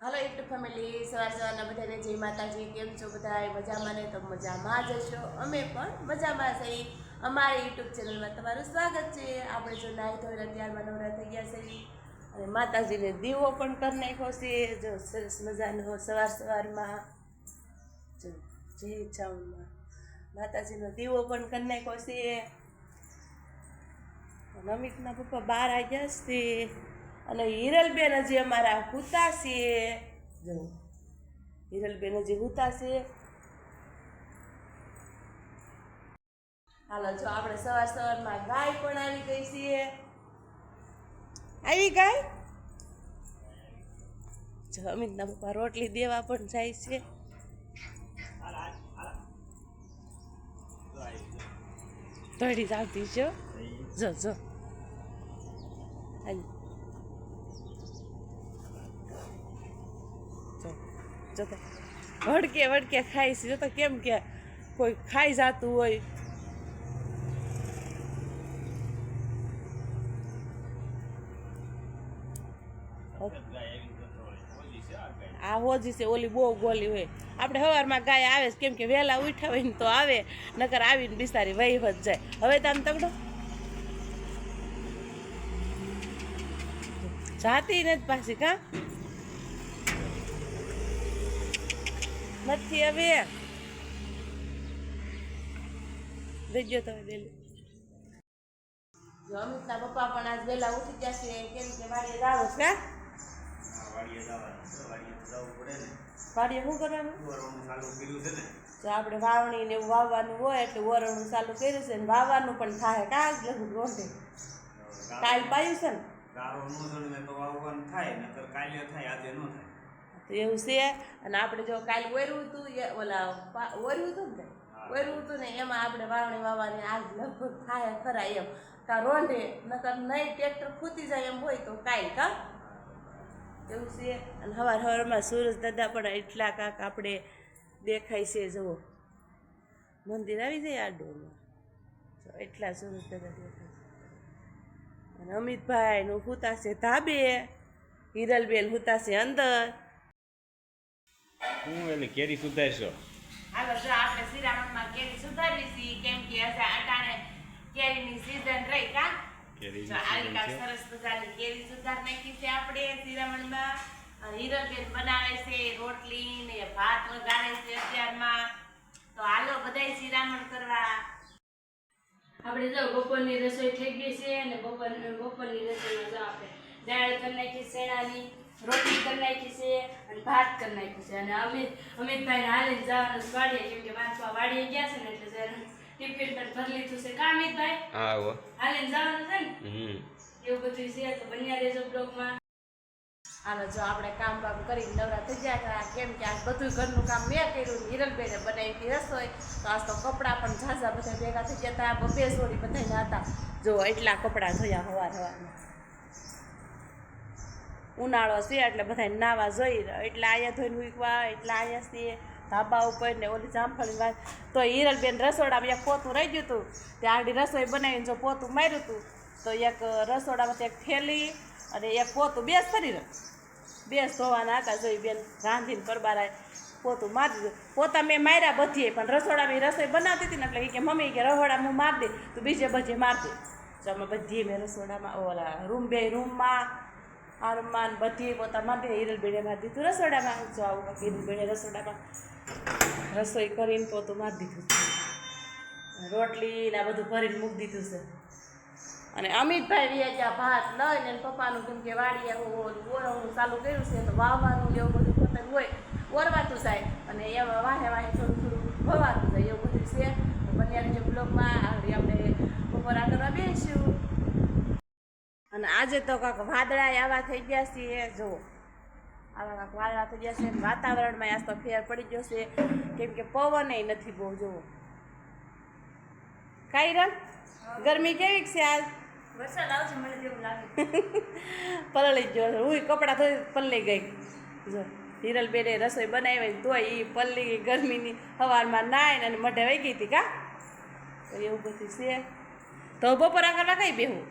હાલો YouTube family, સવારના બધાને જય માતાજી. કેમ છો બધા? મજામાં ને? તો મજામાં જ હશો. અમે પણ મજામાં છીએ. અમારી યુટ્યુબ ચેનલમાં તમારું સ્વાગત છે. આપણે જો નાહી ધોઈને ત્યારમાં નવરા થઈ ગયા છે અને માતાજીને દીવો પણ કરી નાખ્યો છે. જો સરસ મજાનો સવારમાં જો જય ચાઉમાં માતાજીનો દીવો પણ કરી નાખ્યો છે. અમિતના પપ્પા બહાર આવ્યા છે અને હિરલબેન હજી અમારા હુતા છે. જો હિરલબેન હજી હુતા છે. હાલો, જો આપણે સવારમાં ગાય પણ આવી ગઈ છે. આવી ગાય. જો અમિતના પપ્પા રોટલી દેવા પણ જાય છે. તળી જ આવતી છે. જો જો વડકે વડકે ખાઈ છે. તો કેમ કે કોઈ ખાઈ જતું હોય. આ હોજી છે, ઓલી બહુ ગોલી હોય. આપણે સવારમાં ગાય આવે છે કેમ કે વહેલા ઉઠ્યા હોય ને તો આવે, નકર આવીને બિસારી વહી જ જાય. હવે તો આમ તગડો જાતી નથી પાછી. કા નથી હવે દેજો તમે ડેલી. જો અમિતના પપ્પા પણ આજ વહેલા ઉઠી જશે કેમ કે વાડીએ જાવ છે. વાડીએ શું કરવાનું? જો આપણે વાવણી ને એવું વાવવાનું હોય એટલે વરણું ચાલુ કર્યું છે ને વાવવાનું પણ થાય. કાં જ લખું રોંઢે કાલ પાયું છે ને એવું છે. અને આપણે જો કાલ ઓર્યું હતું ઓલા ઓર્યું હતું ને ઓર્યું હતું ને એમાં આપણે વાવણી વાવવાની આજ લગભગ થાય ખરા એમ. કાં રોંઢે નકર નહીં ટ્રેક્ટર ખૂતી જાય એમ હોય તો કાંઈ. કા એવું છે. અને સવારમાં સૂરજ દાદા પણ એટલા કાંક આપણે દેખાય છે. જુઓ મંદિર આવી જાય આ ડોરમાં, એટલા સૂરજ દાદા દેખાય. અને અમિતભાઈ નું હુતાશે ધાબે, હિરલબેન હુતાશે અંદર. હું એને કેરી સુધારશો. હાલો, જો આપણે શ્રીરામમાં કેરી સુધારવી છીએ કેમ કે અટાણે કેરીની સીઝન રહી. કા સરસ મજાની કેરી સુધાર નાખી છે આપણે શ્રીરામણમાં. હિરલબેન બનાવે છે રોટલી ને ભાત વગાડે છે અત્યારમાં. તો હાલો બધાય શ્રીરામણ કરવા. આપણે જો બપોરની રસોઈ થઈ ગઈ છે અને બપોરની રસોઈમાં જો આપણે દાળ કરી નાખી, શેણાની રોટલી કરી નાખી છે અને ભાત કરી નાખી છે. અને અમિતભાઈને હાલીને જવાનું વાડીએ કેમ કે વાંચવા વાડીએ ગયા છે ને એટલે ટિફિન પણ ભરી લીધું છે. કા અમિતભાઈ? હા હાલીને જવાનું છે ને એવું બધું છે. તો બન્યા રહેજો બ્લોગમાં. હાલો, જો આપણે કામ કરીને નવરા થઈ ગયા કેમ કે આજ બધું ઘરનું કામ મેં કર્યું. હિરલબેને બનાવી રસોઈ. તો આજ તો કપડાં પણ ઝાઝા બધા ભેગા થઈ ગયા હતા. બબે જોડી બધાના હતા. જો એટલા કપડાં ધોયા સવારમાં. ઉનાળો છે એટલે બધા નાવા જોઈ. એટલા આયા ધોઈને મૂકવા, એટલા આયા છે ધાબા ઉપર ને ઓલી જામફળી વાત. તો હિરલબેન રસોડામાં એક પોતું રહી ગયું હતું. ત્યાં આગળ રસોઈ બનાવીને જો પોતું માર્યું હતું તો એક રસોડામાંથી એક થેલી અને એક પોતું બેસ ફરી બેસ ધોવાના હતા. જોઈ બેન રાંધીને પરબારાએ પોતું મારી દીધું. પોતા મેં માર્યા બધીએ પણ રસોડામાં રસોઈ બનાવતી હતી ને એટલે કે મમ્મી કે રસોડામાં હું મારી દે તો બીજે બધે મારી દે. તો અમે બધીએ મેં રસોડામાં ઓલા રૂમમાં આરમાન બધી પોતા મારી દે. હિરલબેને મારી દીધું રસોડામાં. જો આવું હિરલબેને રસોડામાં રસોઈ કરીને પોતું મારી દીધું છે. રોટલી ને બધું ભરીને મૂકી દીધું છે. અને અમિતભાઈ વ્યાજ્યા ભાત લઈને પપ્પાનું કેમ કે વાડીએ ઓરવાનું ચાલુ કર્યું છે તો વાવવાનું એવું બધું ખતર હોય ઓરવાતું જાય અને એમાં વાહે થોડું થોડું ભવાતું જાય એવું બધું છે. તો બન્યા જે બ્લોગમાં આગળ આપણે બપોરા કરવા બેસીશું. અને આજે તો કાંક વાદળા આવા થઈ ગયા છે. જુઓ આવા કાંક વાદળા થઈ ગયા છે. વાતાવરણમાં આજ તો ફેર પડી ગયો છે કેમ કે પવન નથી બહુ. જુઓ કાંઈ રન ગરમી કેવી છે આજ? વરસાદ આવશે મને તેવું લાગે. પલળી ગયો. હું કપડાં ધોઈ પલળી ગઈ. જો હિરલબેને રસોઈ બનાવી તોય એ પલ્લી ગઈ ગરમીની. સવારમાં નાઈને અને મઢે વહી ગઈ હતી. કા તો એવું બધું છે. તો બપોરા કરવા કઈ બેહું?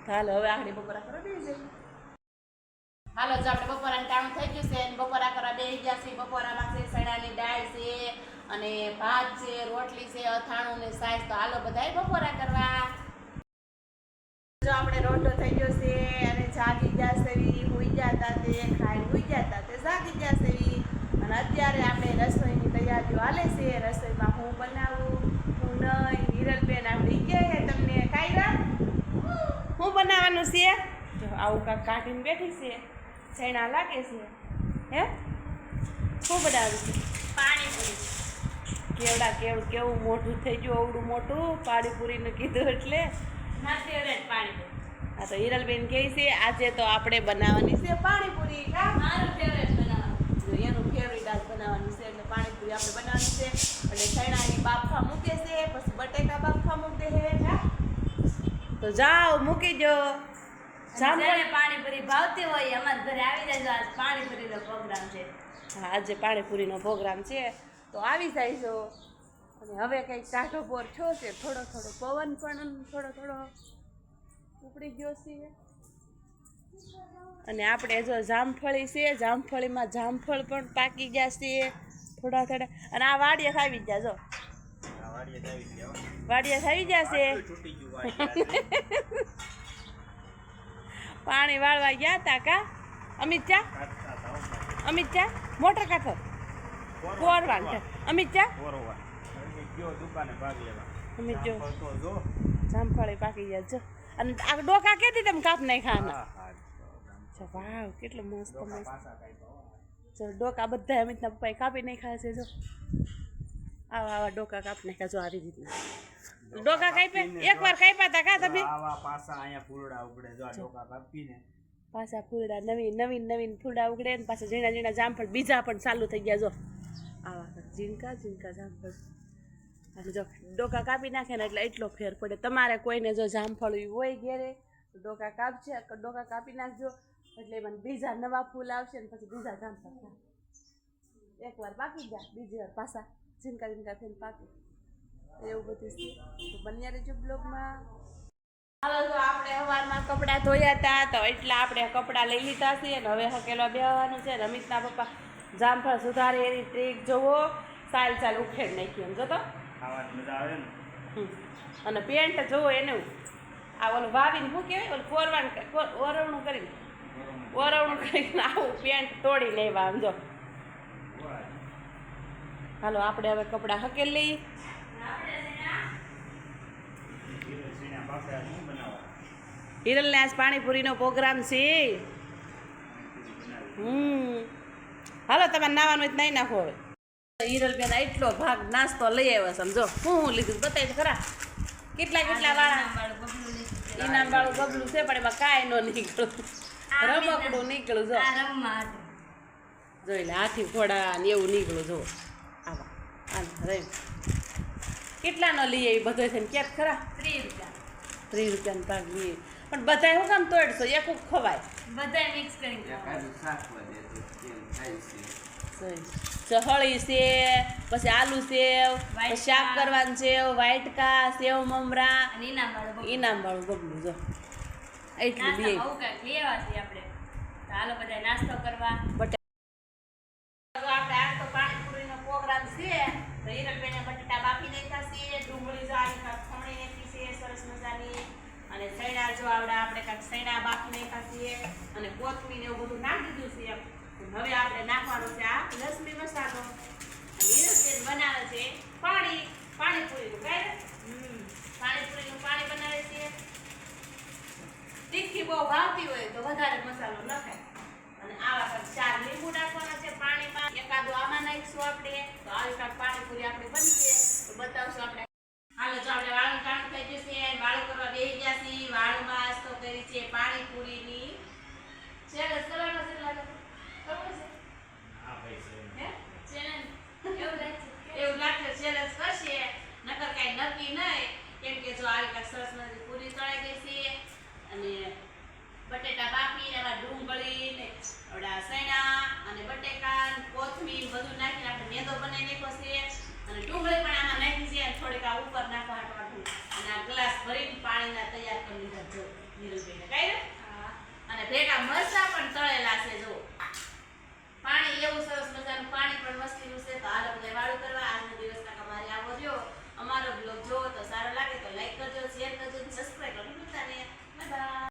હાલો હવે આખડી બપોરા કરવા બેસી જાય. હાલો જો આપણે બપોરાનું ટાણું થઈ ગયું છે અને બપોરા કરવા બેસી ગયા છે. બપોરામાં છે ચણાની દાળ છે અને ભાત છે, રોટલી છે, અથાણું ને સાસ. તો હાલો બધાય બપોરા કરવા. જો આપણે રોટલો થઈ ગયો છે અને જાગી ગયા છે, હુઈ ગયા તે ખાઈ હુઈ ગયા તે જાગી ગયા છે. અને અત્યારે આપણે રસોઈની તૈયારીઓ હાલે છે. રસોઈમાં હું બનાવું હું નહીં. હિરલબેન આપણી કે તમને કાંઈ હું બનાવવાનું છે? જો આવું કાંક કાઢીને બેઠી છે. છેણા લાગે છે. હે શું બનાવ્યું છે? પાણીપુરી. કેવું મોટું થઈ ગયું, અવડું મોટું પાણીપુરીનું કીધું એટલે મારી ફેવરેટ પાણીપુરી. હા તો હિરલબેન કહે છે આજે તો આપણે બનાવવાની છે પાણીપુરી. મારું ફેવરેટ બનાવવાનું, એનું ફેવરેટ આજ બનાવવાનું છે એટલે પાણીપુરી આપણે બનાવવાની છે. એટલે ચણાની બાફા મૂકે છે, પછી બટેકા બાફા મૂકે છે. તો જાઓ મૂકી દો. જેને પાણીપુરી ભાવતી હોય અમારા ઘરે આવી જાય. આજ પાણીપુરીનો પ્રોગ્રામ છે. હા આજે પાણીપુરીનો પ્રોગ્રામ છે તો આવી જાયજો. અને હવે કંઈક ટાઢો બોર થયો છે, થોડો પવન પણ થોડો ઉપડી ગયો છે. અને આપણે જો જામફળી છે, જામફળીમાં જામફળ પણ પાકી ગયા છે થોડા. અને આ વાડિયા ખાવી ગયા જો, વાડિયા ખાવી ગયા છે. પાણી વાળવા ગયા તા કા અમિત ચા મોટર કાઢો કોરવાન છે. અમિત ચા અમિત જો જામફળી પાકી ગયા જો. અને આ ડોકા કેતી તમે કાપ નહીં ખાના. વાવ કેટલો મસ્ત જો ડોકા બધા અમિતના પપ્પાએ કાપી નહીં ખાય છે. જો આવા ડોકા કાપ નાખ્યા જો આવી રીતના ડોકા કાપ્યા. એકવાર કાપ્યા તા કા તમે? પાછા અહીંયા ફૂલડા ઉગડે જો ડોકા કાપીને પાછા ફૂલડા નવીન ફૂલડા ઉગડે ને પાછા ઝીણા જામફળ બીજા પણ ચાલુ થઈ ગયા. જો આવા ઝીણકા જામફળ. અને જો ડોકા કાપી નાખે ને એટલે એટલો ફેર પડે. તમારે કોઈને જો જામફળ હોય ઘેરે તો ડોકા કાપી નાખજો એટલે એમાં બીજા નવા ફૂલ આવશે ને પછી બીજા જામફળ. એકવાર પાકી ગયા બીજી વાર પાછા ઝીણકા થઈને પાકે એવું બધું છે. તો બન્યા રહેજો બ્લોગમાં. હાલો તો આપણે સવારમાં કપડાં ધોયા હતા તો એટલા આપણે કપડાં લઈ લીધા છે અને હવે હકેલવા બેસવાનું છે. રમિતના પપ્પા જામફળ સુધારે એની ટ્રીક જોવો, ચાલ ઉખેડ નાખી એમ જોતો ખાવાની મજા આવે ને. અને પેન્ટ જોવો એનું આ ઓલું વાવીને શું કહેવાય ઓલું ઓરવણું કરીને આવું પેન્ટ તોડી લેવા આમ જો. હાલો આપણે હવે કપડાં હકેલ લઈએ. હિરલને આજ પાણીપુરીનો પ્રોગ્રામ છે. હાલો તમારે નાવાનું હોય નહીં નાખો. હવે હિરલબેન એટલો ભાગ નાસ્તો લઈ આવ્યો સમજો. હું લીધું બતાવી ખરા કેટલા વાળા ઇનામ વાળું બબલું છે પણ એમાં કાંઈ ન નીકળું, રમકડું નીકળું. જો જોઈ લે હાથી ઘોડા ને એવું નીકળું. જો આવા કેટલા નો લઈ આવી બધો છે ને ક્યાંક ખરા 30 રૂપિયાનો ભાગ લઈએ પણ બધા શું કામ તોડશો? એક ખવાય બધા મિક્સ કરી ચહળી છે, પછી આલુ સેવ, પછી શાક કરવાનું સેવ, વાટકા સેવ મમરા, ઇનામ વાળું બબલું. જો એટલું લઈ લેવા છે આપણે. હાલો બધા નાસ્તો કરવા. આપણે આજ તો પાણીપુરીનો પ્રોગ્રામ છે તો હિરલબેને બટાટા બાફી નાખ્યા છે, ડુંગળી જો આવી કાંક ખમણી નાખી છે સરસ મજાની, અને સૈણા જો આપણે કાંક સૈણા બાફી નાખ્યા છે અને કોથમીર એવું બધું નાખી દીધું છે. હવે આપણે નાખવાનું છે આ લસણી મસાલો. અને હિરલબેન બનાવે છે પાણીપુરીનું પાણીપુરીનું પાણી બનાવે છે. તીખી બહુ ભાવતી હોય તો વધારે મસાલો નખાય. અને આવા કાંક 4 લીંબુ નાખવાના છે પાણીમાં, એકાદું આમાં નાખીશું આપણે. તો આવી કાંક પાણીપુરી આપણે બનશે તો બતાવશું આપણે. હાલો જો આપણે વાળું કામ થઈ ગયું છે, વાળું કરવા બેસી ગયા છીએ. વાળુમાં આજ તો કરી છે પાણીપુરીની સેલસ કરવાનો છે. લાગે ખબર છે? હા ભાઈ હે ચેનલ એવું લાગશે સેલસ કરશે, નકર કાંઈ નક્કી નહીં. કેમ કે જો આવી કાંક સરસ મજાની પૂરી તળાઈ ગઈ છે અને બટેટા બાફી એમાં ડુંગળી ને સૈણા અને બટેકા કોથમીર બધું નાખીને આપણે મેદો બનાવી વાગી ગયું છે તો